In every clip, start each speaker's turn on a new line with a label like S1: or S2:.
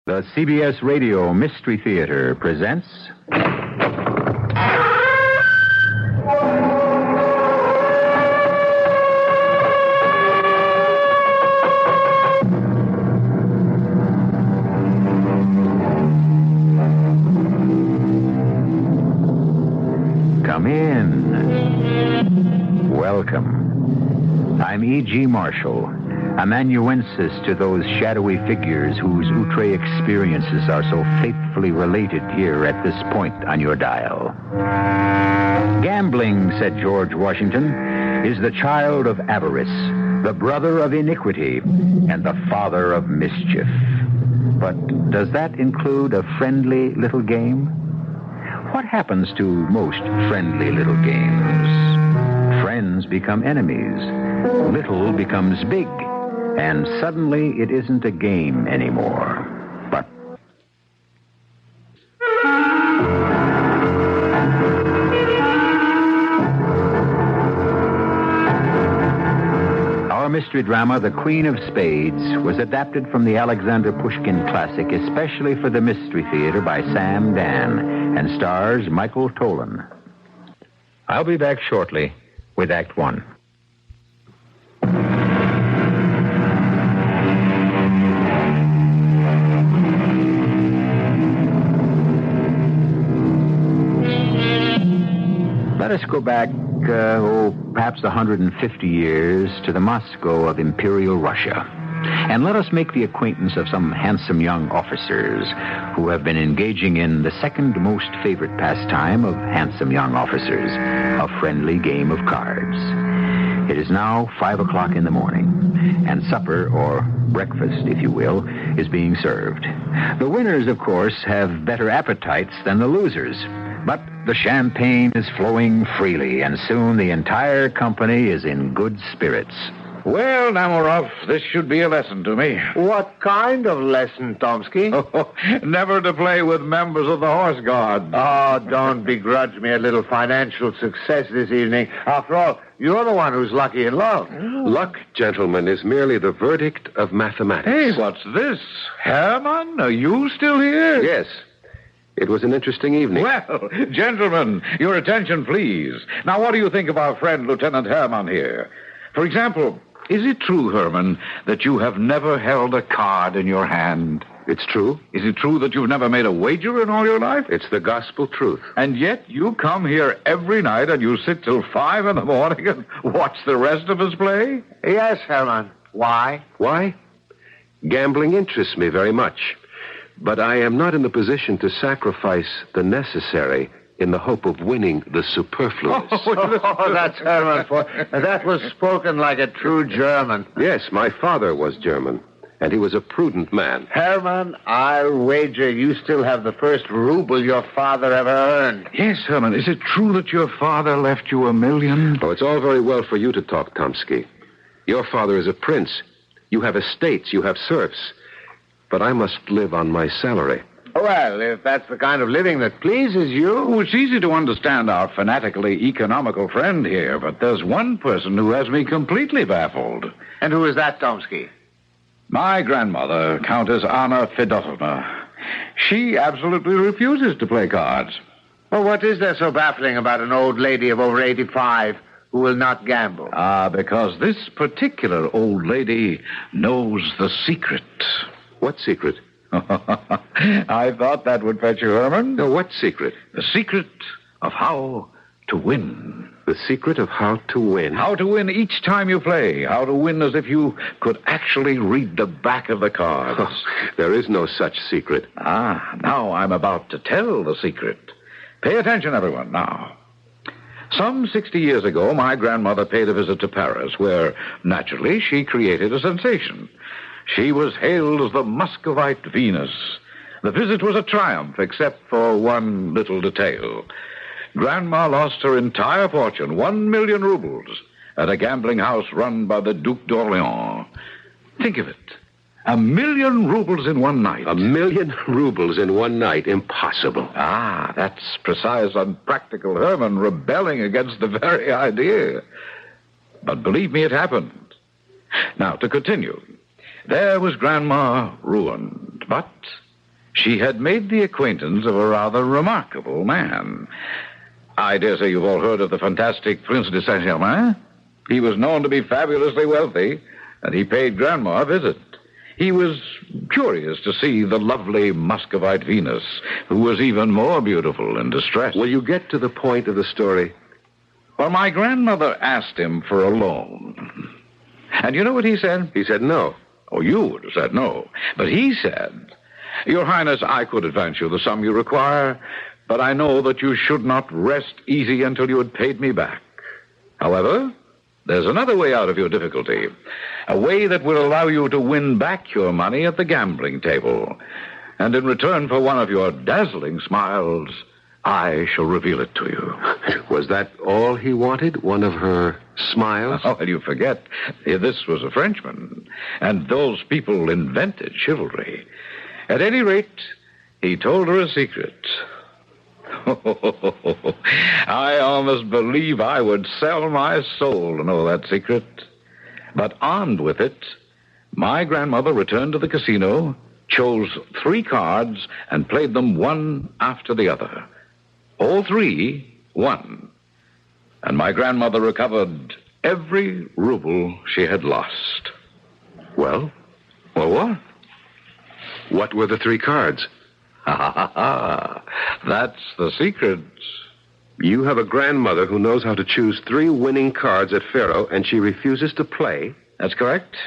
S1: The CBS Radio Mystery Theater presents... Come in. Welcome. I'm E.G. Marshall, amanuensis to those shadowy figures whose outre experiences are so faithfully related here at this point on your dial. Gambling, said George Washington, is the child of avarice, the brother of iniquity, and the father of mischief. But does that include a friendly little game? What happens to most friendly little games? Friends become enemies. Little becomes big. And suddenly it isn't a game anymore, but... Our mystery drama, The Queen of Spades, was adapted from the Alexander Pushkin classic, especially for the Mystery Theater by Sam Dan, and stars Michael Tolan. I'll be back shortly with Act One. Let us go back, perhaps 150 years to the Moscow of Imperial Russia. And let us make the acquaintance of some handsome young officers who have been engaging in the second most favorite pastime of handsome young officers, a friendly game of cards. It is now 5 o'clock in the morning, and supper, or breakfast, if you will, is being served. The winners, of course, have better appetites than the losers. But the champagne is flowing freely, and soon the entire company is in good spirits.
S2: Well, Namarov, this should be a lesson to me.
S3: What kind of lesson, Tomsky?
S2: Never to play with members of the Horse Guard.
S3: Oh, don't begrudge me a little financial success this evening. After all, you're the one who's lucky in love.
S4: Luck, gentlemen, is merely the verdict of mathematics.
S2: Hey, what's this? Herman, are you still here?
S4: Yes. It was an interesting evening.
S2: Well, gentlemen, your attention, please. Now, what do you think of our friend, Lieutenant Herman here? For example, is it true, Herman, that you have never held a card in your hand?
S4: It's true.
S2: Is it true that you've never made a wager in all your life?
S4: It's the gospel truth.
S2: And yet you come here every night and you sit till 5 in the morning and watch the rest of us play?
S3: Yes, Herman. Why?
S4: Why? Gambling interests me very much. But I am not in the position to sacrifice the necessary in the hope of winning the superfluous.
S3: Oh, that's Herman. That was spoken like a true German.
S4: Yes, my father was German, and he was a prudent man.
S3: Herman, I'll wager you still have the first ruble your father ever earned.
S2: Yes, Herman. Is it true that your father left you $1 million?
S4: Oh, it's all very well for you to talk, Tomsky. Your father is a prince. You have estates. You have serfs. But I must live on my salary.
S3: Well, if that's the kind of living that pleases you...
S2: Oh, it's easy to understand our fanatically economical friend here, but there's one person who has me completely baffled.
S3: And who is that, Tomsky?
S2: My grandmother, Countess Anna Fedotovna. She absolutely refuses to play cards.
S3: Well, what is there so baffling about an old lady of over 85 who will not gamble?
S2: Because this particular old lady knows the secret.
S4: What secret?
S2: I thought that would fetch you, Herman.
S4: No, what secret?
S2: The secret of how to win.
S4: The secret of how to win.
S2: How to win each time you play. How to win as if you could actually read the back of the cards.
S4: Oh, there is no such secret.
S2: Now I'm about to tell the secret. Pay attention, everyone, now. Some 60 years ago, my grandmother paid a visit to Paris, where, naturally, she created a sensation. She was hailed as the Muscovite Venus. The visit was a triumph, except for one little detail. Grandma lost her entire fortune, 1 million rubles, at a gambling house run by the Duc d'Orléans. Think of it. 1 million rubles in one night.
S4: 1 million rubles in one night? Impossible.
S2: That's precise, unpractical Herman rebelling against the very idea. But believe me, it happened. Now, to continue. There was Grandma ruined, but she had made the acquaintance of a rather remarkable man. I dare say you've all heard of the fantastic Prince de Saint-Germain. He was known to be fabulously wealthy, and he paid Grandma a visit. He was curious to see the lovely Muscovite Venus, who was even more beautiful in distress.
S4: Will you get to the point of the story?
S2: Well, my grandmother asked him for a loan. And you know what he said?
S4: He said no.
S2: Oh, you would have said no. But he said, Your Highness, I could advance you the sum you require, but I know that you should not rest easy until you had paid me back. However, there's another way out of your difficulty, a way that will allow you to win back your money at the gambling table. And in return for one of your dazzling smiles, I shall reveal it to you.
S4: Was that all he wanted? One of her smiles?
S2: Oh, and you forget, this was a Frenchman, and those people invented chivalry. At any rate, he told her a secret. I almost believe I would sell my soul to know that secret. But armed with it, my grandmother returned to the casino, chose 3 cards, and played them one after the other. All 3 won. And my grandmother recovered every ruble she had lost.
S4: Well?
S2: Well, what?
S4: What were the 3 cards?
S2: That's the secret.
S4: You have a grandmother who knows how to choose 3 winning cards at Faro, and she refuses to play?
S2: That's correct.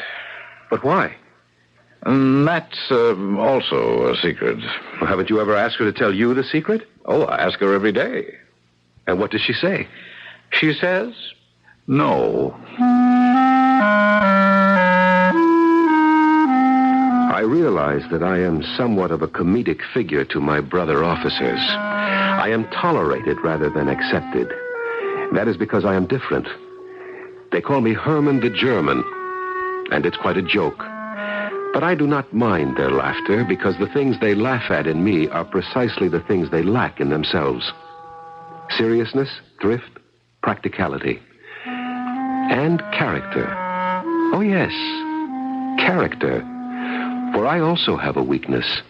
S4: But why?
S2: That's also a secret.
S4: Well, haven't you ever asked her to tell you the secret?
S2: Oh, I ask her every day.
S4: And what does she say?
S2: She says, no.
S4: I realize that I am somewhat of a comedic figure to my brother officers. I am tolerated rather than accepted. That is because I am different. They call me Herman the German, and it's quite a joke. But I do not mind their laughter because the things they laugh at in me are precisely the things they lack in themselves. Seriousness, thrift, practicality, and character. Oh, yes, character. For I also have a weakness.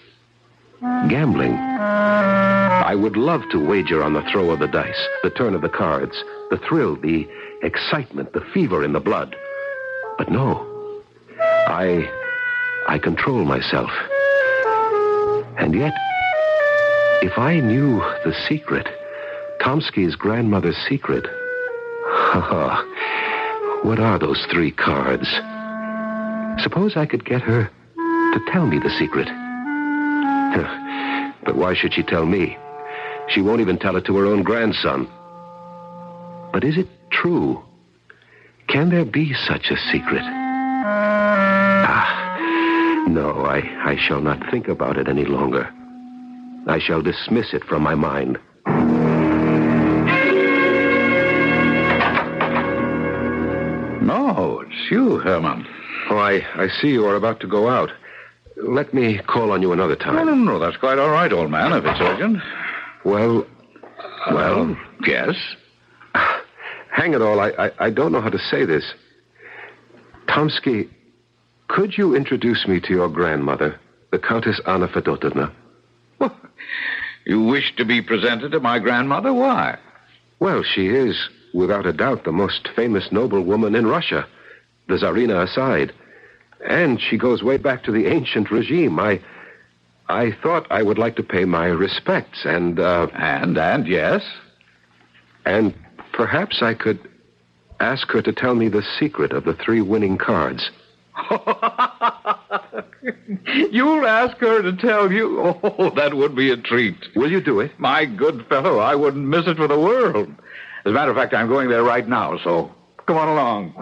S4: Gambling. I would love to wager on the throw of the dice, the turn of the cards, the thrill, the excitement, the fever in the blood. But no. I control myself. And yet, if I knew the secret, Tomsky's grandmother's secret, what are those 3 cards? Suppose I could get her to tell me the secret. But why should she tell me? She won't even tell it to her own grandson. But is it true? Can there be such a secret? No, I shall not think about it any longer. I shall dismiss it from my mind.
S2: No, it's you, Herman.
S4: Oh, I see you are about to go out. Let me call on you another time.
S2: No, that's quite all right, old man, if it's urgent.
S4: Well,
S2: yes?
S4: Hang it all, I don't know how to say this. Tomsky, could you introduce me to your grandmother, the Countess Anna Fedotovna?
S2: You wish to be presented to my grandmother? Why?
S4: Well, she is, without a doubt, the most famous noblewoman in Russia, the Tsarina aside. And she goes way back to the ancient regime. I thought I would like to pay my respects and...
S2: And yes?
S4: And perhaps I could ask her to tell me the secret of the 3 winning cards.
S2: You'll ask her to tell you? Oh, that would be a treat.
S4: Will you do it?
S2: My good fellow, I wouldn't miss it for the world. As a matter of fact, I'm going there right now, so come on along.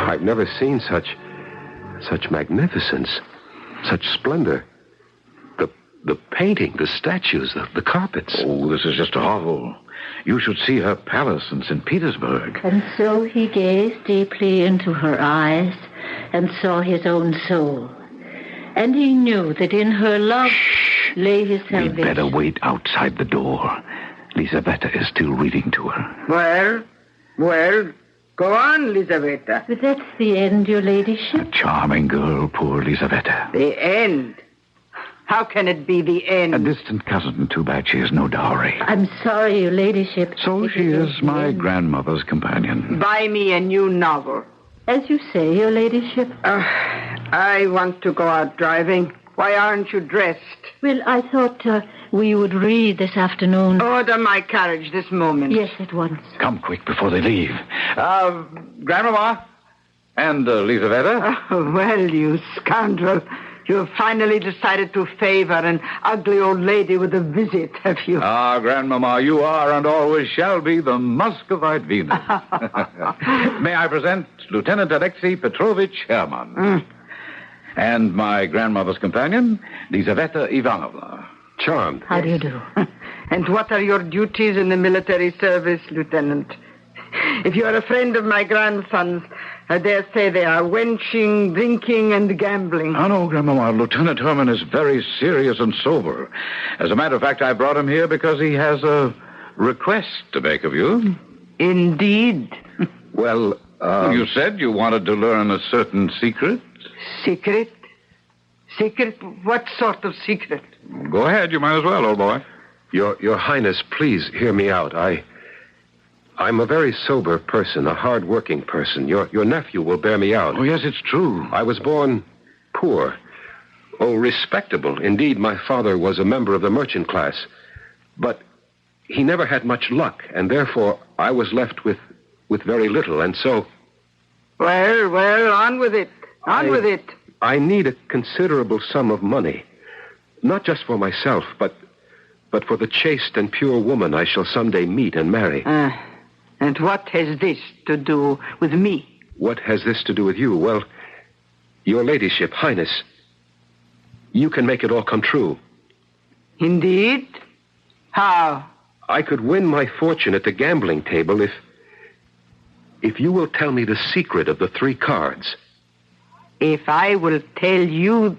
S4: I've never seen such magnificence, such splendor. The painting, the statues, the carpets.
S2: Oh, this is just awful. You should see her palace in St. Petersburg.
S5: And so he gazed deeply into her eyes and saw his own soul. And he knew that in her love lay his salvation.
S1: We'd better wait outside the door. Lisaveta is still reading to her.
S3: Well,
S6: Go on, Lisaveta.
S5: But that's the end, your ladyship.
S2: A charming girl, poor Lisaveta.
S6: The end? How can it be the end?
S2: A distant cousin. Too bad she has no dowry.
S5: I'm sorry, your ladyship.
S2: So
S5: If
S2: she
S5: it
S2: is my
S5: the end.
S2: grandmother's companion.
S6: Buy me a new novel.
S5: As you say, your ladyship.
S6: I want to go out driving. Why aren't you dressed?
S5: Well, I thought we would read this afternoon.
S6: Order my carriage this moment.
S5: Yes, at once.
S2: Come quick before they leave. Grandmama? And Lisaveta?
S6: Oh, well, you scoundrel. You have finally decided to favor an ugly old lady with a visit, have you?
S2: Ah, Grandmama, you are and always shall be the Muscovite Venus. May I present Lieutenant Alexei Petrovich Herman. And my grandmother's companion, Lizaveta Ivanovna.
S4: Charmed.
S5: How do you do?
S6: And what are your duties in the military service, Lieutenant? If you are a friend of my grandson's, I dare say they are wenching, drinking, and gambling.
S2: Oh, no, Grandmama. Lieutenant Herman is very serious and sober. As a matter of fact, I brought him here because he has a request to make of you.
S6: Indeed.
S2: Well, you said you wanted to learn a certain secret.
S6: Secret? Secret? What sort of secret?
S2: Go ahead, you might as well, old boy.
S4: Your Highness, please hear me out. I'm a very sober person, a hard-working person. Your nephew will bear me out.
S2: Oh, yes, it's true.
S4: I was born poor. Oh, respectable. Indeed, my father was a member of the merchant class. But he never had much luck, and therefore I was left with very little, and so...
S6: Well, on with it. On with it.
S4: I need a considerable sum of money. Not just for myself, but for the chaste and pure woman I shall someday meet and marry.
S6: And what has this to do with me?
S4: What has this to do with you? Well, your ladyship, Highness, you can make it all come true.
S6: Indeed? How?
S4: I could win my fortune at the gambling table if you will tell me the secret of the 3 cards.
S6: If I will tell you...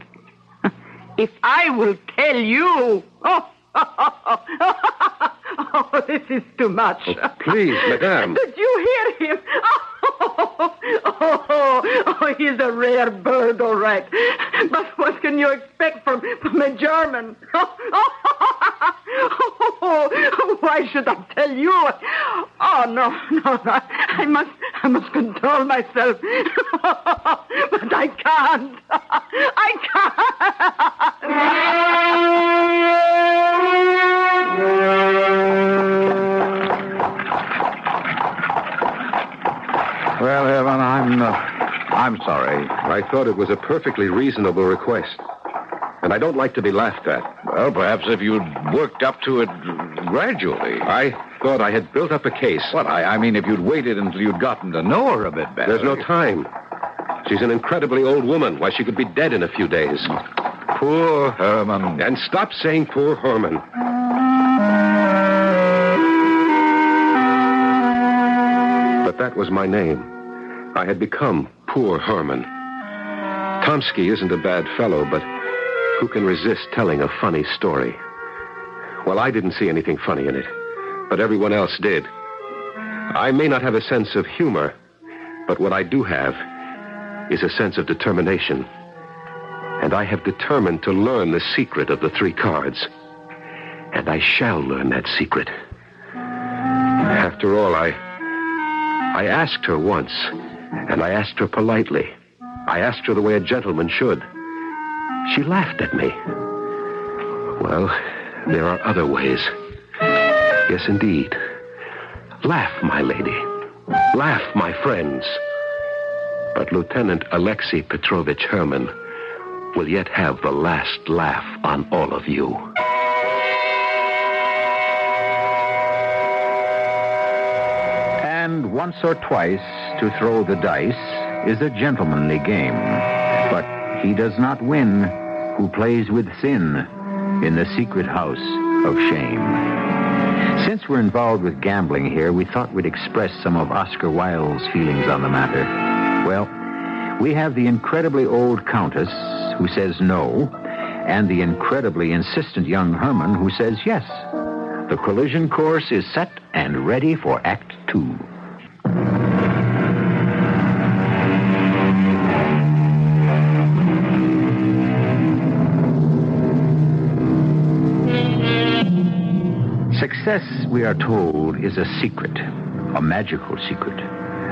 S6: If I will tell you... Oh, this is too much.
S4: Oh, please, madame.
S6: Did you hear him? Oh, he's a rare bird, all right. But what can you expect from a German? Why should I tell you? Oh, no. I must control myself. But I can't.
S2: Well, Evan, I'm sorry.
S4: I thought it was a perfectly reasonable request. And I don't like to be laughed at.
S2: Well, perhaps if you'd worked up to it gradually.
S4: I thought I had built up a case.
S2: What? I mean, if you'd waited until you'd gotten to know her a bit better.
S4: There's no time. She's an incredibly old woman. Why, she could be dead in a few days.
S2: Poor Herman.
S4: And stop saying poor Herman. But that was my name. I had become poor Herman. Tomsky isn't a bad fellow, but who can resist telling a funny story? Well, I didn't see anything funny in it, but everyone else did. I may not have a sense of humor, but what I do have is a sense of determination. And I have determined to learn the secret of the 3 cards. And I shall learn that secret. After all, I asked her once, and I asked her politely. I asked her the way a gentleman should. She laughed at me. Well, there are other ways. Yes, indeed. Laugh, my lady. Laugh, my friends. But Lieutenant Alexei Petrovich Herman will yet have the last laugh on all of you.
S1: And once or twice to throw the dice is a gentlemanly game. But he does not win who plays with sin in the secret house of shame. Since we're involved with gambling here, we thought we'd express some of Oscar Wilde's feelings on the matter. Well, we have the incredibly old Countess who says no, and the incredibly insistent young Herman who says yes. The collision course is set and ready for Act 2. Success, we are told, is a secret, a magical secret,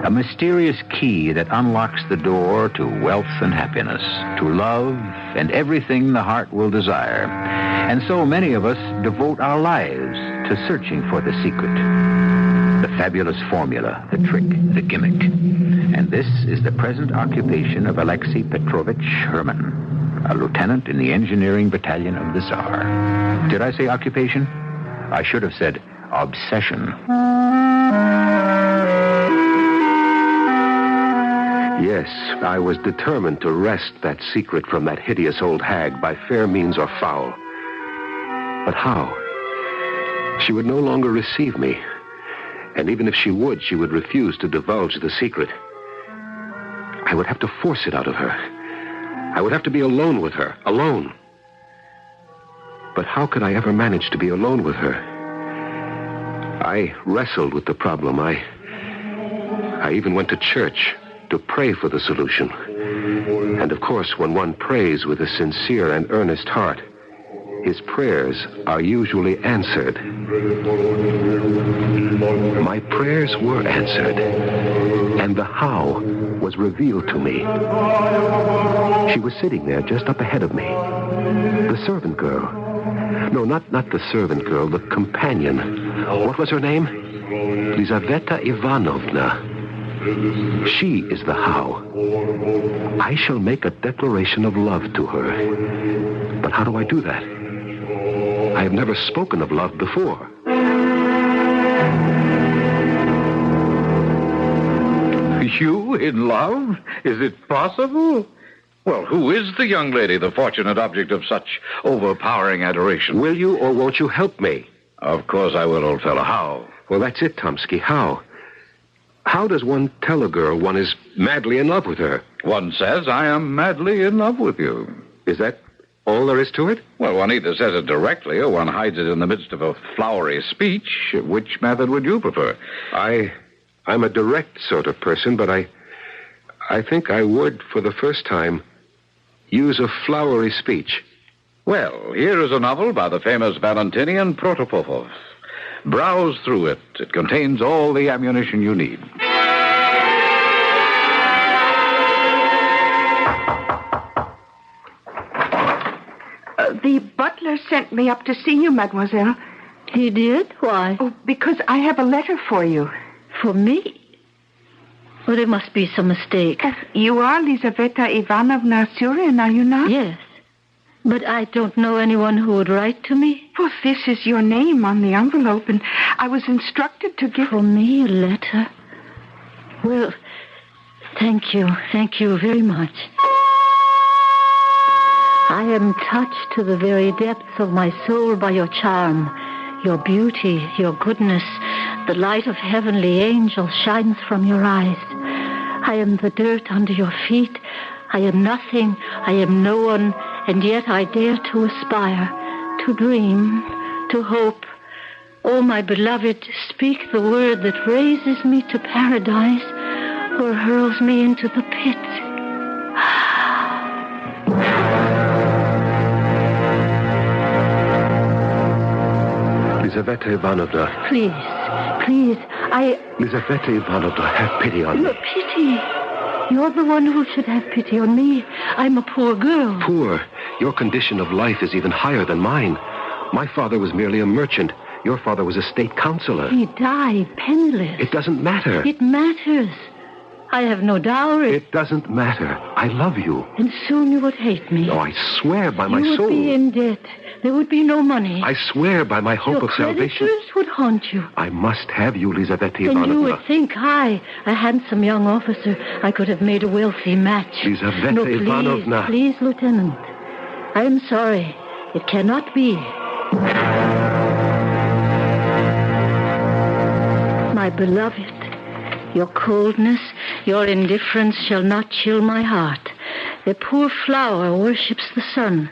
S1: a mysterious key that unlocks the door to wealth and happiness, to love and everything the heart will desire. And so many of us devote our lives to searching for the secret, the fabulous formula, the trick, the gimmick. And this is the present occupation of Alexei Petrovich Herman, a lieutenant in the engineering battalion of the Tsar. Did I say occupation? I should have said obsession.
S4: Yes, I was determined to wrest that secret from that hideous old hag by fair means or foul. But how? She would no longer receive me. And even if she would refuse to divulge the secret. I would have to force it out of her. I would have to be alone with her, alone. But how could I ever manage to be alone with her? I wrestled with the problem. I even went to church to pray for the solution. And of course, when one prays with a sincere and earnest heart, his prayers are usually answered. My prayers were answered, and the how was revealed to me. She was sitting there just up ahead of me. The servant girl. No, not the servant girl, the companion. What was her name? Lizaveta Ivanovna. She is the how. I shall make a declaration of love to her. But how do I do that? I have never spoken of love before.
S2: You in love? Is it possible? Well, who is the young lady, the fortunate object of such overpowering adoration?
S4: Will you or won't you help me?
S2: Of course I will, old fellow. How?
S4: Well, that's it, Tomsky. How? How does one tell a girl one is madly in love with her?
S2: One says, I am madly in love with you.
S4: Is that all there is to it?
S2: Well, one either says it directly or one hides it in the midst of a flowery speech. Which method would you prefer?
S4: I'm a direct sort of person, but I think I would, for the first time, use a flowery speech.
S2: Well, here is a novel by the famous Valentinian Protopopov. Browse through it. It contains all the ammunition you need.
S6: The butler sent me up to see you, mademoiselle.
S5: He did? Why?
S6: Oh, because I have a letter for you.
S5: For me? Well, there must be some mistake.
S6: You are Lizaveta Ivanovna Surin, are you not?
S5: Yes. But I don't know anyone who would write to me.
S6: Well, this is your name on the envelope, and I was instructed to give...
S5: For me, a letter? Well, thank you. Thank you very much. I am touched to the very depths of my soul by your charm, your beauty, your goodness. The light of heavenly angels shines from your eyes. I am the dirt under your feet. I am nothing. I am no one. And yet I dare to aspire, to dream, to hope. Oh, my beloved, speak the word that raises me to paradise or hurls me into the pit.
S4: Lizaveta Ivanovna.
S5: Please,
S4: Lizaveta Ivanovna, have pity on me.
S5: Pity? You're the one who should have pity on me. I'm a poor girl.
S4: Poor? Your condition of life is even higher than mine. My father was merely a merchant. Your father was a state councilor.
S5: He died penniless.
S4: It doesn't matter.
S5: It matters. I have no dowry.
S4: It doesn't matter. I love you.
S5: And soon you would hate me.
S4: No, I swear by my
S5: soul. You would be in debt. There would be no money.
S4: I swear by my hope of salvation.
S5: Your creditors would haunt you.
S4: I must have you, Lizaveta Ivanovna.
S5: And you would think I, a handsome young officer, I could have made a wealthy match.
S4: Lizaveta Ivanovna.
S5: Please, Lieutenant. I am sorry. It cannot be. My beloved, your coldness, your indifference shall not chill my heart. A poor flower worships the sun.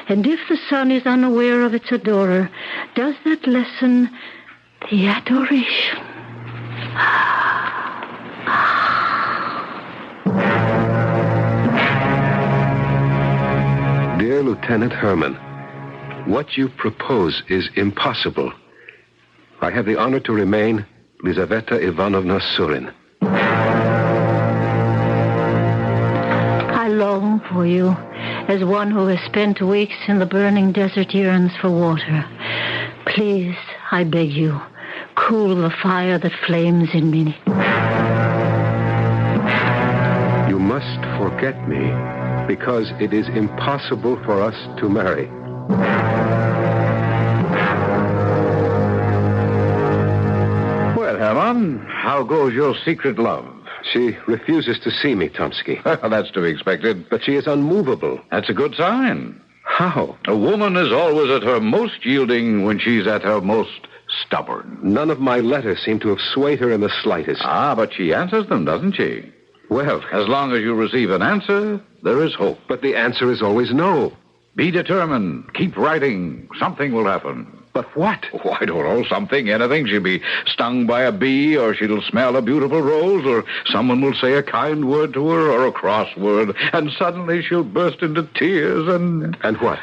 S5: And if the sun is unaware of its adorer, does that lessen the adoration?
S4: Dear Lieutenant Herman, what you propose is impossible. I have the honor to remain Lizaveta Ivanovna Surin.
S5: I long for you, as one who has spent weeks in the burning desert yearns for water. Please, I beg you, cool the fire that flames in me.
S4: You must forget me, because it is impossible for us to marry.
S2: Well, Herman, how goes your secret love?
S4: She refuses to see me, Tomsky.
S2: That's to be expected.
S4: But she is unmovable.
S2: That's a good sign.
S4: How?
S2: A woman is always at her most yielding when she's at her most stubborn.
S4: None of my letters seem to have swayed her in the slightest.
S2: Ah, but she answers them, doesn't she?
S4: Well,
S2: As long as you receive an answer, there is hope.
S4: but the answer is always no.
S2: Be determined. Keep writing. Something will happen.
S4: But what?
S2: Oh, I don't know, something, anything. She'll be stung by a bee, or she'll smell a beautiful rose, or someone will say a kind word to her, or a cross word, and suddenly she'll burst into tears, and
S4: what?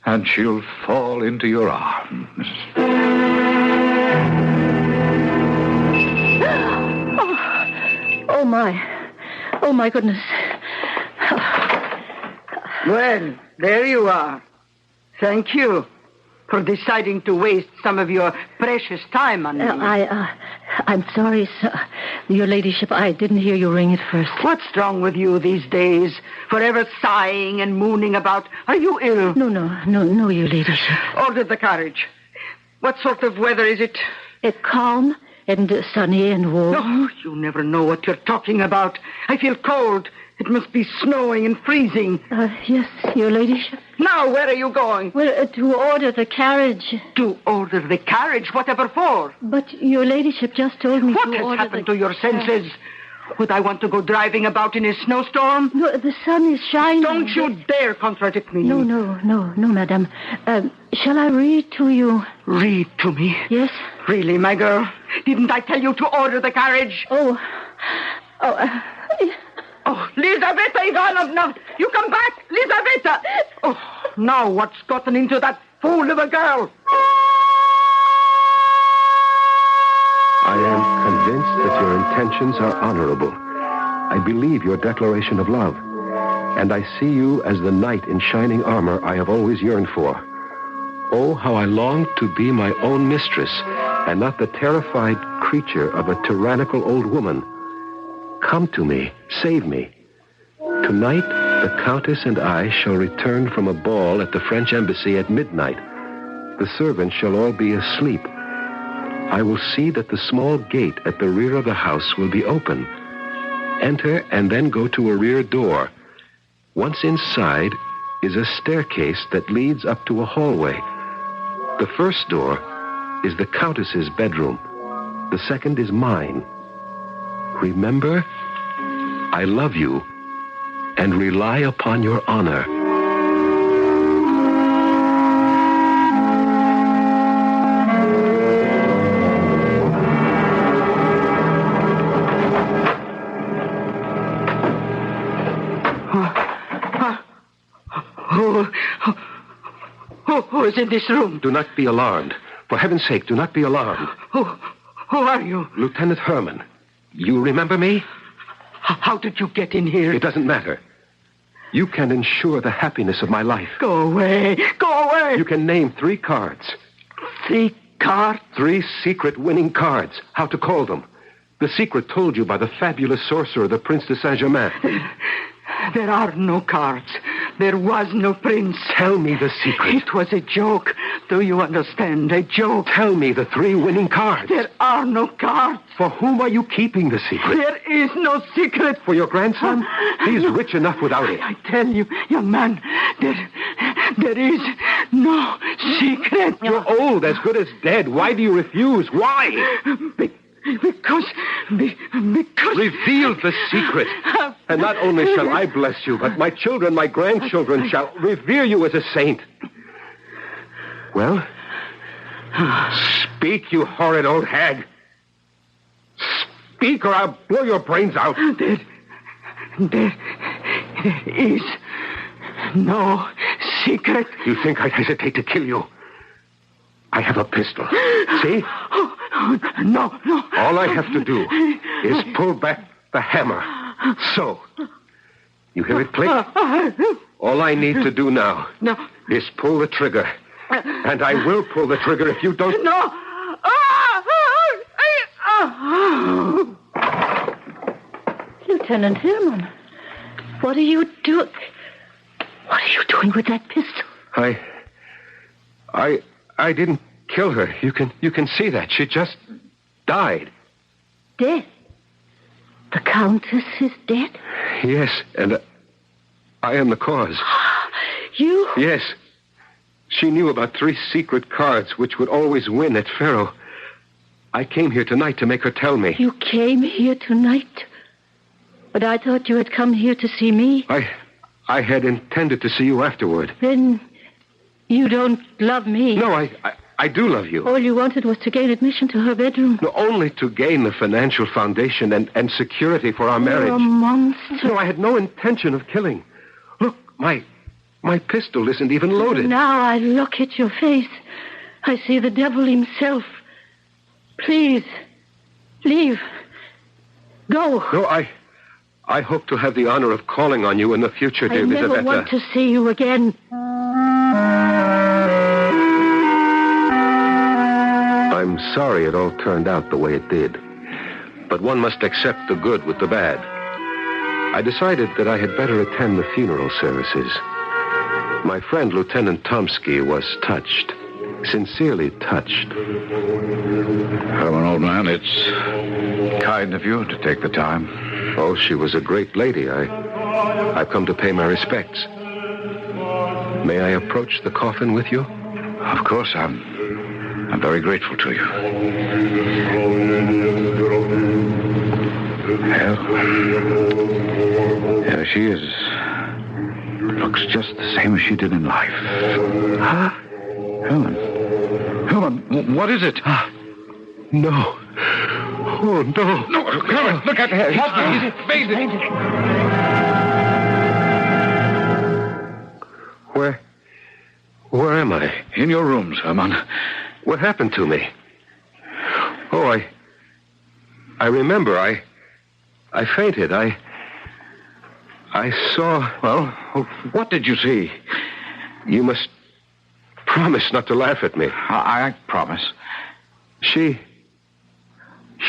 S2: And she'll fall into your arms.
S5: Oh, my goodness.
S6: Well, there you are. Thank you for deciding to waste some of your precious time on me.
S5: I'm sorry, sir. Your ladyship, I didn't hear you ring at first.
S6: What's wrong with you these days? Forever sighing and mooning about. Are you ill?
S5: No, your ladyship.
S6: Order the carriage. What sort of weather is it?
S5: Calm and sunny and warm.
S6: Oh, you never know what you're talking about. I feel cold. It must be snowing and freezing.
S5: Yes, your ladyship.
S6: Now, where are you going?
S5: Well, to order the carriage.
S6: To order the carriage? Whatever for?
S5: But your ladyship just told me
S6: What
S5: to
S6: has
S5: order
S6: happened to your senses? Would I want to go driving about in a snowstorm?
S5: No, the sun is shining.
S6: Don't you dare contradict me.
S5: No, madam. Shall I read to you?
S6: Read to me?
S5: Yes.
S6: Really, my girl? Didn't I tell you to order the carriage?
S5: Oh,
S6: Lizaveta Ivanovna! You come back! Lizaveta! Oh, now what's gotten into that fool of a girl?
S4: I am convinced that your intentions are honorable. I believe your declaration of love. And I see you as the knight in shining armor I have always yearned for. Oh, how I long to be my own mistress, and not the terrified creature of a tyrannical old woman. Come to me. Save me. Tonight, the Countess and I shall return from a ball at the French embassy at midnight. The servants shall all be asleep. I will see that the small gate at the rear of the house will be open. Enter and then go to a rear door. Once inside is a staircase that leads up to a hallway. The first door is the Countess's bedroom. The second is mine. Remember, I love you and rely upon your honor.
S6: Who is in this room?
S4: Do not be alarmed. For heaven's sake, do not be alarmed.
S6: Who are you?
S4: Lieutenant Herman. You remember me?
S6: How did you get in here?
S4: It doesn't matter. You can ensure the happiness of my life.
S6: Go away. Go away.
S4: You can name 3 cards.
S6: 3 cards?
S4: 3 secret winning cards. How to call them. The secret told you by the fabulous sorcerer, the Prince de Saint-Germain.
S6: There are no cards. There was no prince.
S4: Tell me the secret.
S6: It was a joke. Do you understand? A joke.
S4: Tell me the 3 winning cards.
S6: There are no cards.
S4: For whom are you keeping the secret?
S6: There is no secret.
S4: For your grandson? He's rich enough without it.
S6: I tell you, young man, there is no secret.
S4: You're old, as good as dead. Why do you refuse? Why?
S6: Because...
S4: Reveal the secret. And not only shall I bless you, but my children, my grandchildren shall revere you as a saint. Well? Speak, you horrid old hag. Speak or I'll blow your brains out.
S6: There is no secret.
S4: You think I'd hesitate to kill you? I have a pistol. See?
S6: No.
S4: All I have to do is pull back the hammer. So. You hear it click? All I need to do now is pull the trigger. And I will pull the trigger if you don't...
S6: No!
S5: Lieutenant Herman, what are you doing? What are you doing with that pistol?
S4: I didn't kill her. You can see that. She just died.
S5: Dead? The Countess is dead?
S4: Yes, and I am the cause.
S5: You?
S4: Yes. She knew about 3 secret cards which would always win at Faro. I came here tonight to make her tell me.
S5: You came here tonight? But I thought you had come here to see me.
S4: I had intended to see you afterward.
S5: Then you don't love me.
S4: No, I do love you.
S5: All you wanted was to gain admission to her bedroom.
S4: No, only to gain the financial foundation and security for our marriage.
S5: You're a monster.
S4: No, I had no intention of killing. Look, my pistol isn't even loaded.
S5: Now I look at your face. I see the devil himself. Please, leave. Go.
S4: No, I hope to have the honor of calling on you in the future, dear Elizabeth.
S5: I never want to see you again.
S4: I'm sorry it all turned out the way it did. But one must accept the good with the bad. I decided that I had better attend the funeral services. My friend, Lieutenant Tomsky, was touched. Sincerely touched.
S2: Herman, old man, it's kind of you to take the time.
S4: Oh, she was a great lady. I've come to pay my respects. May I approach the coffin with you?
S2: Of course, I'm very grateful to you. Well, there she is. Looks just the same as she did in life.
S4: Huh?
S2: Herman, what is it?
S4: No. Oh, no.
S2: No, Herman, look at her. He's faded.
S4: Where am I?
S2: In your rooms, Herman.
S4: What happened to me? Oh, I remember. I fainted. I saw...
S2: Well, what did you see?
S4: You must promise not to laugh at me.
S2: I promise.
S4: She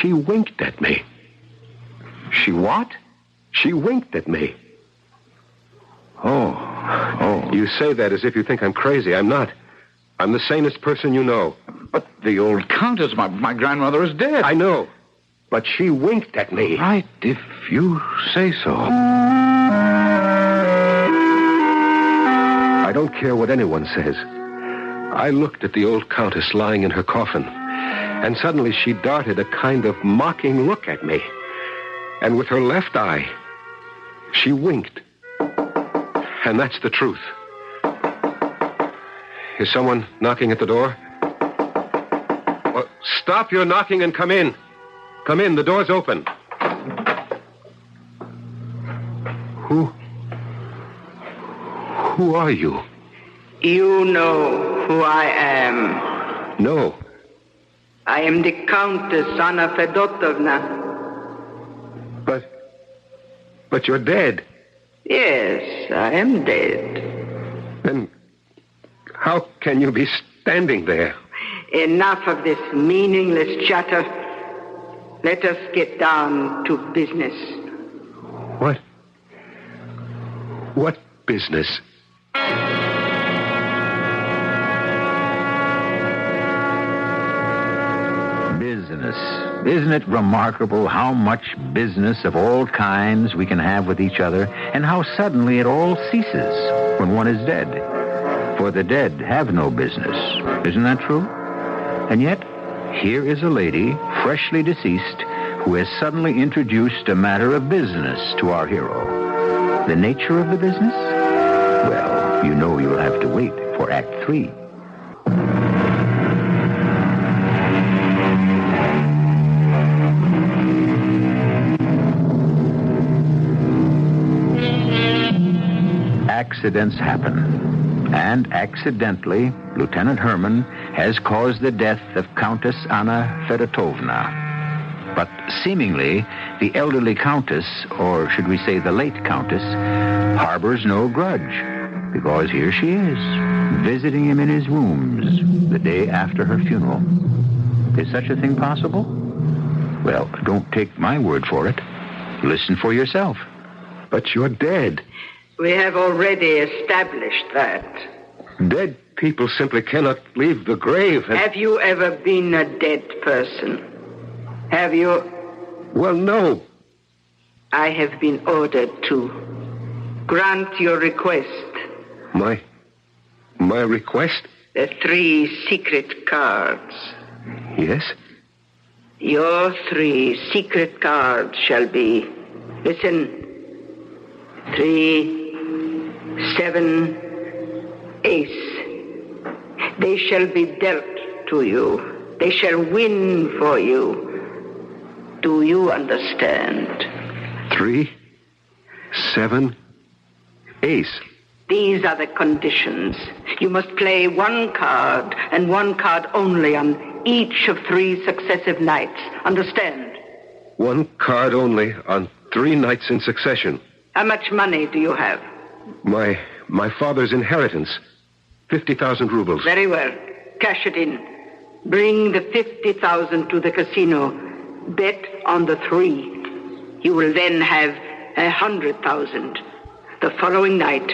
S4: winked at me.
S2: She what?
S4: She winked at me.
S2: Oh.
S4: You say that as if you think I'm crazy. I'm not. I'm the sanest person you know.
S2: But the old Countess, my grandmother, is dead.
S4: I know. But she winked at me.
S2: Right, if you say so.
S4: I don't care what anyone says. I looked at the old Countess lying in her coffin, and suddenly she darted a kind of mocking look at me. And with her left eye, she winked. And that's the truth. Is someone knocking at the door? Well, stop your knocking and come in. Come in, the door's open. Who are you?
S6: You know who I am.
S4: No.
S6: I am the Countess Anna Fedotovna.
S4: But you're dead.
S6: Yes, I am dead.
S4: Then how can you be standing there?
S6: Enough of this meaningless chatter. Let us get down to business.
S4: What business?
S1: Business. Isn't it remarkable how much business of all kinds we can have with each other, and how suddenly it all ceases when one is dead? For the dead have no business. Isn't that true? And yet, here is a lady, freshly deceased, who has suddenly introduced a matter of business to our hero. The nature of the business? Well, you know you'll have to wait for Act 3. Accidents happen. And accidentally, Lieutenant Herman has caused the death of Countess Anna Fedotovna. But seemingly, the elderly countess, or should we say the late countess, harbors no grudge, because here she is, visiting him in his rooms the day after her funeral. Is such a thing possible? Well, don't take my word for it. Listen for yourself.
S4: But you're dead.
S6: We have already established that.
S4: Dead people simply cannot leave the grave.
S6: Have you ever been a dead person? Have you?
S4: Well, no.
S6: I have been ordered to grant your request.
S4: My request?
S6: The 3 secret cards.
S4: Yes?
S6: Your 3 secret cards shall be, listen, 3, 7, ace. They shall be dealt to you. They shall win for you. Do you understand?
S4: 3, 7, ace.
S6: These are the conditions. You must play 1 card and 1 card only on each of 3 successive nights. Understand?
S4: 1 card only on 3 nights in succession.
S6: How much money do you have?
S4: My father's inheritance. 50,000 rubles.
S6: Very well. Cash it in. Bring the 50,000 to the casino. Bet on the 3. You will then have 100,000. The following night,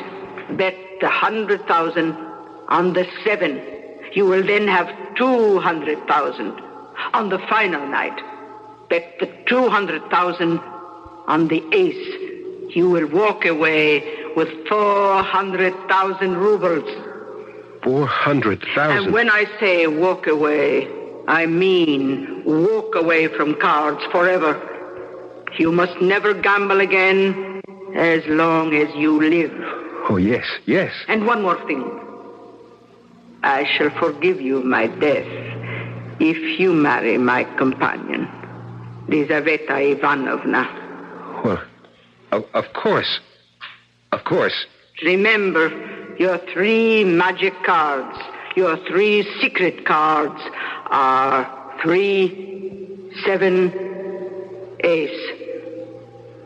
S6: bet the 100,000 on the 7. You will then have 200,000. On the final night, bet the 200,000 on the ace. You will walk away with 400,000 rubles.
S4: 400,000?
S6: And when I say walk away, I mean walk away from cards forever. You must never gamble again as long as you live.
S4: Oh, yes, yes.
S6: And one more thing. I shall forgive you my death if you marry my companion, Lizaveta Ivanovna.
S4: Well, of course. Of course.
S6: Remember, your 3 magic cards, your 3 secret cards are 3, 7, ace.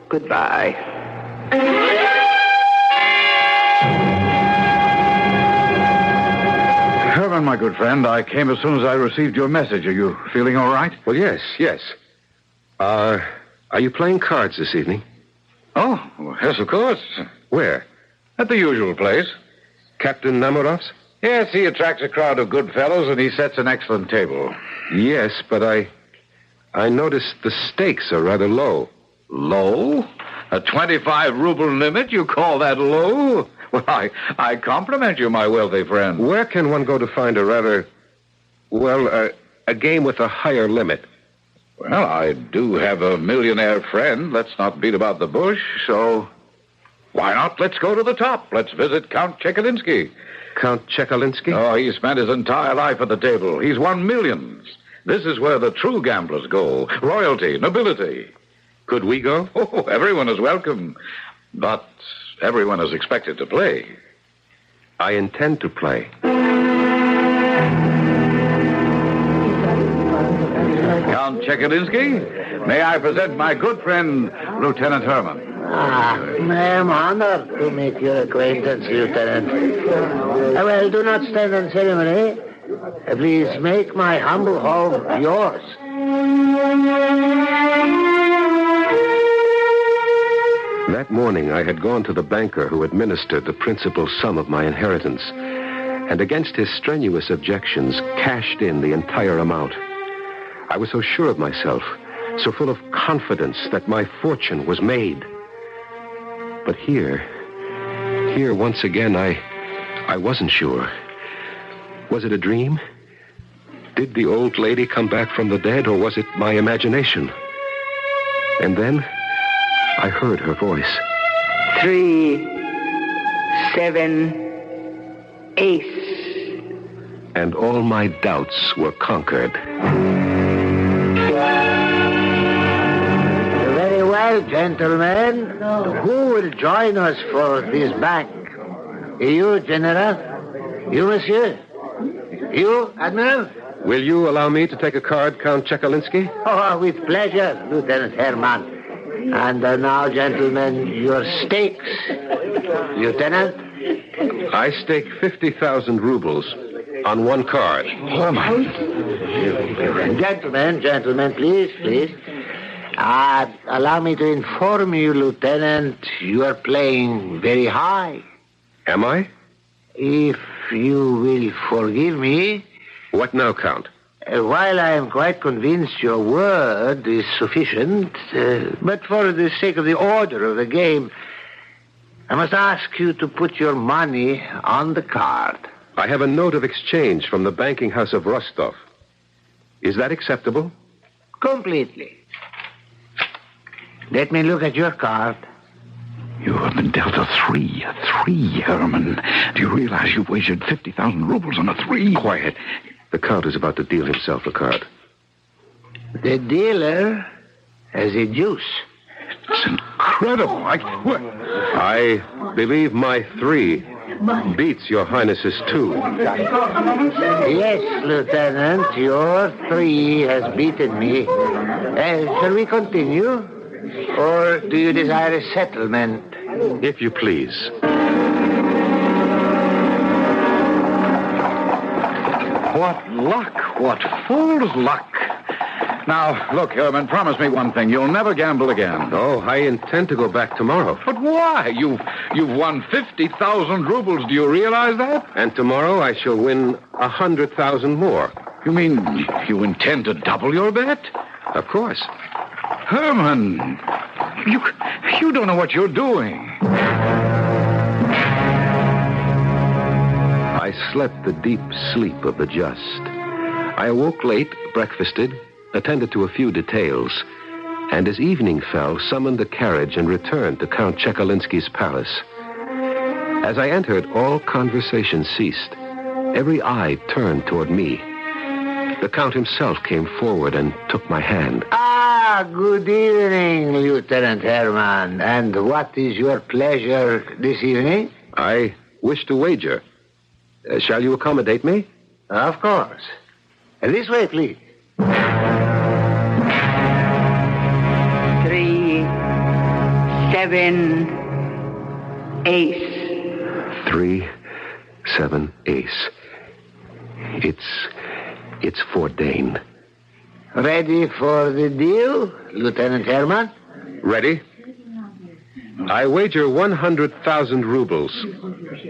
S6: Goodbye.
S2: Herman, my good friend, I came as soon as I received your message. Are you feeling all right?
S4: Well, yes, yes. Are you playing cards this evening?
S2: Oh, yes, of course.
S4: Where?
S2: At the usual place.
S4: Captain Namorov's?
S2: Yes, he attracts a crowd of good fellows, and he sets an excellent table.
S4: Yes, but I noticed the stakes are rather low.
S2: Low? A 25-ruble limit? You call that low? Well, I compliment you, my wealthy friend.
S4: Where can one go to find a game with a higher limit?
S2: Well, I do have a millionaire friend. Let's not beat about the bush, so why not? Let's go to the top. Let's visit Count Chekalinsky.
S4: Count Chekalinsky?
S2: Oh, he spent his entire life at the table. He's won millions. This is where the true gamblers go. Royalty, nobility.
S4: Could we go?
S2: Oh, everyone is welcome. But everyone is expected to play.
S4: I intend to play.
S2: Count Chekalinsky, may I present my good friend, Lieutenant Herman.
S3: I am honored to make your acquaintance, Lieutenant. Well, do not stand on ceremony. Please make my humble home yours.
S4: That morning, I had gone to the banker who administered the principal sum of my inheritance, and against his strenuous objections, cashed in the entire amount. I was so sure of myself, so full of confidence that my fortune was made. But here once again, I wasn't sure. Was it a dream? Did the old lady come back from the dead, or was it my imagination? And then I heard her voice.
S6: 3, 7, ace.
S4: And all my doubts were conquered.
S3: Very well, gentlemen. Who will join us for this bank? You, General? You, monsieur? You, Admiral?
S4: Will you allow me to take a card, Count Chekalinsky?
S3: Oh, with pleasure, Lieutenant Herman. And now, gentlemen, your stakes. Lieutenant?
S4: I stake 50,000 rubles on one card.
S3: Gentlemen, please. Allow me to inform you, Lieutenant, you are playing very high.
S4: Am I?
S3: If you will forgive me...
S4: What now, Count?
S3: While I am quite convinced your word is sufficient, but for the sake of the order of the game, I must ask you to put your money on the card.
S4: I have a note of exchange from the banking house of Rostov. Is that acceptable?
S3: Completely. Let me look at your card.
S2: You have been dealt a 3. A 3, Herman. Do you realize you've wagered 50,000 rubles on a 3?
S4: Quiet. The Count is about to deal himself a card.
S3: The dealer has a deuce.
S2: It's incredible.
S4: I believe my 3 beats your Highness's 2.
S3: Yes, Lieutenant, your 3 has beaten me. Shall we continue? Or do you desire a settlement?
S4: If you please.
S2: What luck. What fool's luck. Now, look, Herman, promise me one thing. You'll never gamble again.
S4: Oh, I intend to go back tomorrow.
S2: But why? You've won 50,000 rubles. Do you realize that?
S4: And tomorrow I shall win 100,000 more.
S2: You mean you intend to double your bet?
S4: Of course.
S2: Herman, you don't know what you're doing.
S4: I slept the deep sleep of the just. I awoke late, breakfasted, attended to a few details, and as evening fell, summoned a carriage and returned to Count Chekalinsky's palace. As I entered, all conversation ceased. Every eye turned toward me. The Count himself came forward and took my hand.
S3: Good evening, Lieutenant Herman. And what is your pleasure this evening?
S4: I wish to wager. Shall you accommodate me?
S3: Of course. This way, please.
S6: 3, 7, ace.
S4: 3, 7, ace. It's foreordained.
S3: Ready for the deal, Lieutenant Herman?
S4: Ready? I wager 100,000 rubles.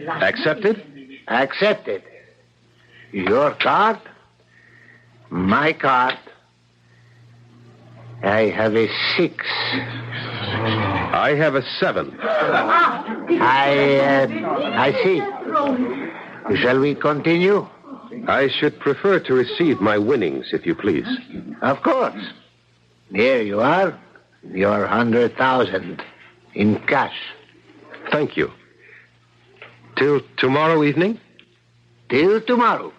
S4: Accepted?
S3: Accepted. Your card? My card. I have a 6.
S4: I have a 7.
S3: I see. Shall we continue?
S4: I should prefer to receive my winnings, if you please.
S3: Of course. Here you are. Your 100,000 in cash.
S4: Thank you. Till tomorrow evening?
S3: Till tomorrow.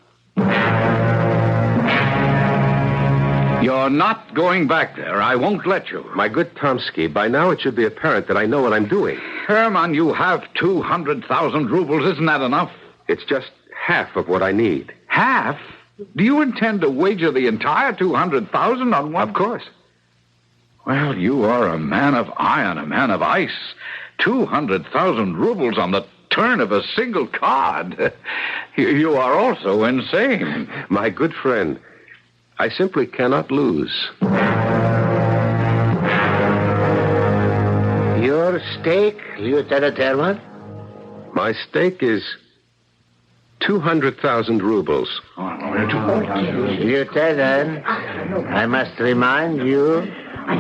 S2: You're not going back there. I won't let you.
S4: My good Tomsky, by now it should be apparent that I know what I'm doing.
S2: Herman, you have 200,000 rubles. Isn't that enough?
S4: It's just half of what I need.
S2: Half? Do you intend to wager the entire 200,000 on one?
S4: Of course.
S2: Well, you are a man of iron, a man of ice. 200,000 rubles on the turn of a single card. You are also insane.
S4: My good friend, I simply cannot lose.
S3: Your stake, Lieutenant Herman?
S4: My stake is 200,000 rubles.
S3: Lieutenant, I must remind you,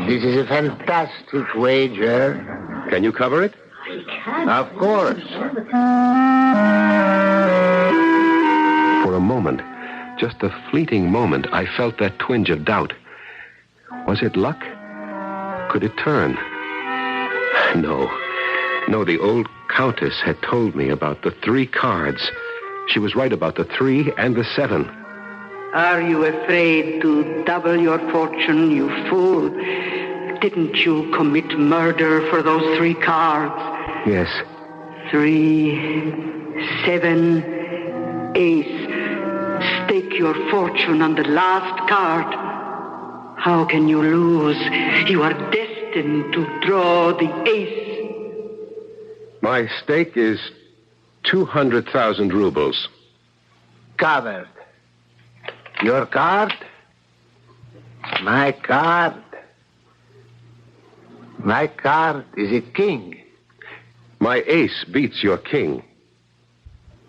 S3: this is a fantastic wager.
S4: Can you cover it?
S3: Of course.
S4: For a moment, just a fleeting moment, I felt that twinge of doubt. Was it luck? Could it turn? No, the old Countess had told me about the 3 cards. She was right about the 3 and the 7.
S6: Are you afraid to double your fortune, you fool? Didn't you commit murder for those 3 cards?
S4: Yes.
S6: 3, 7, ace. stake your fortune on the last card. How can you lose? You are destined to draw the ace.
S4: My stake is 200,000 rubles.
S3: Covered. Your card? My card. My card is a king.
S4: My ace beats your king.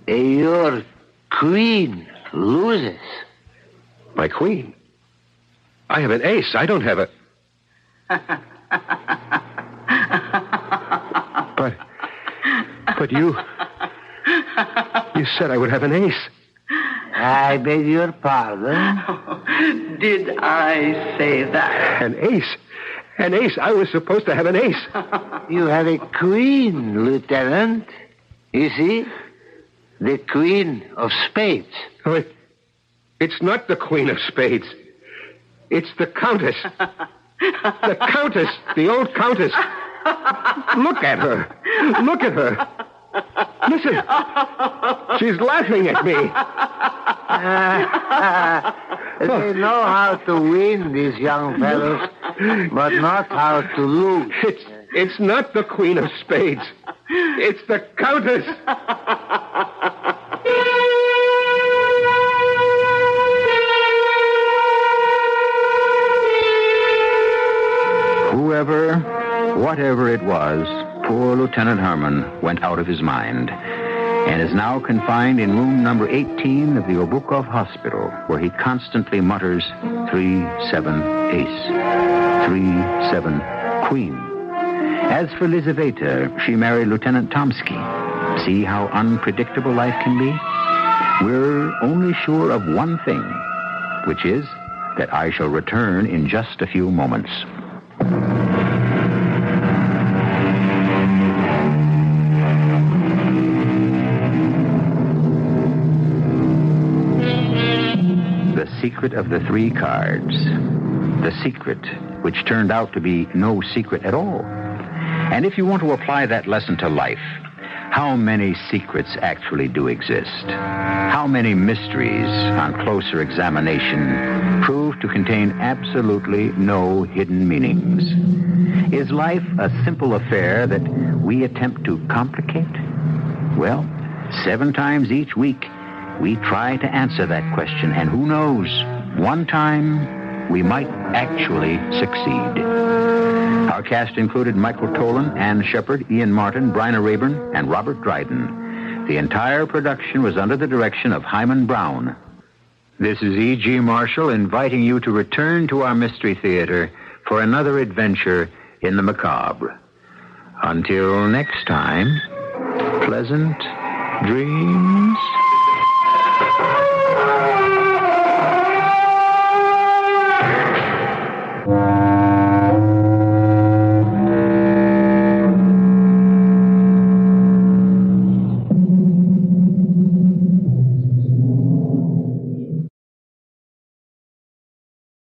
S3: Your queen loses.
S4: My queen? I have an ace. I don't have a... But you said I would have an ace.
S3: I beg your pardon.
S6: Did I say that?
S4: An ace? An ace? I was supposed to have an ace.
S3: You have a queen, Lieutenant. You see? The Queen of Spades.
S4: Oh, it's not the Queen of Spades. It's the Countess. The Countess. The old Countess. Look at her. Look at her. Listen. She's laughing at me.
S3: They know how to win, these young fellows, but not how to lose.
S4: It's not the Queen of Spades. It's the Countess.
S1: Whatever it was, poor Lieutenant Herman went out of his mind and is now confined in room number 18 of the Obukov Hospital, where he constantly mutters 3-7 ace, 3-7 queen. As for Lizaveta, she married Lieutenant Tomsky. See how unpredictable life can be? We're only sure of one thing, which is that I shall return in just a few moments. The secret of the three cards. The secret, which turned out to be no secret at all. And if you want to apply that lesson to life, how many secrets actually do exist? How many mysteries, on closer examination, prove to contain absolutely no hidden meanings? Is life a simple affair that we attempt to complicate? Well, 7 times each week, we try to answer that question, and who knows, one time we might actually succeed. Our cast included Michael Tolan, Ann Shepard, Ian Martin, Bryna Rayburn, and Robert Dryden. The entire production was under the direction of Hyman Brown. This is E.G. Marshall inviting you to return to our Mystery Theater for another adventure in the macabre. Until next time, pleasant dreams.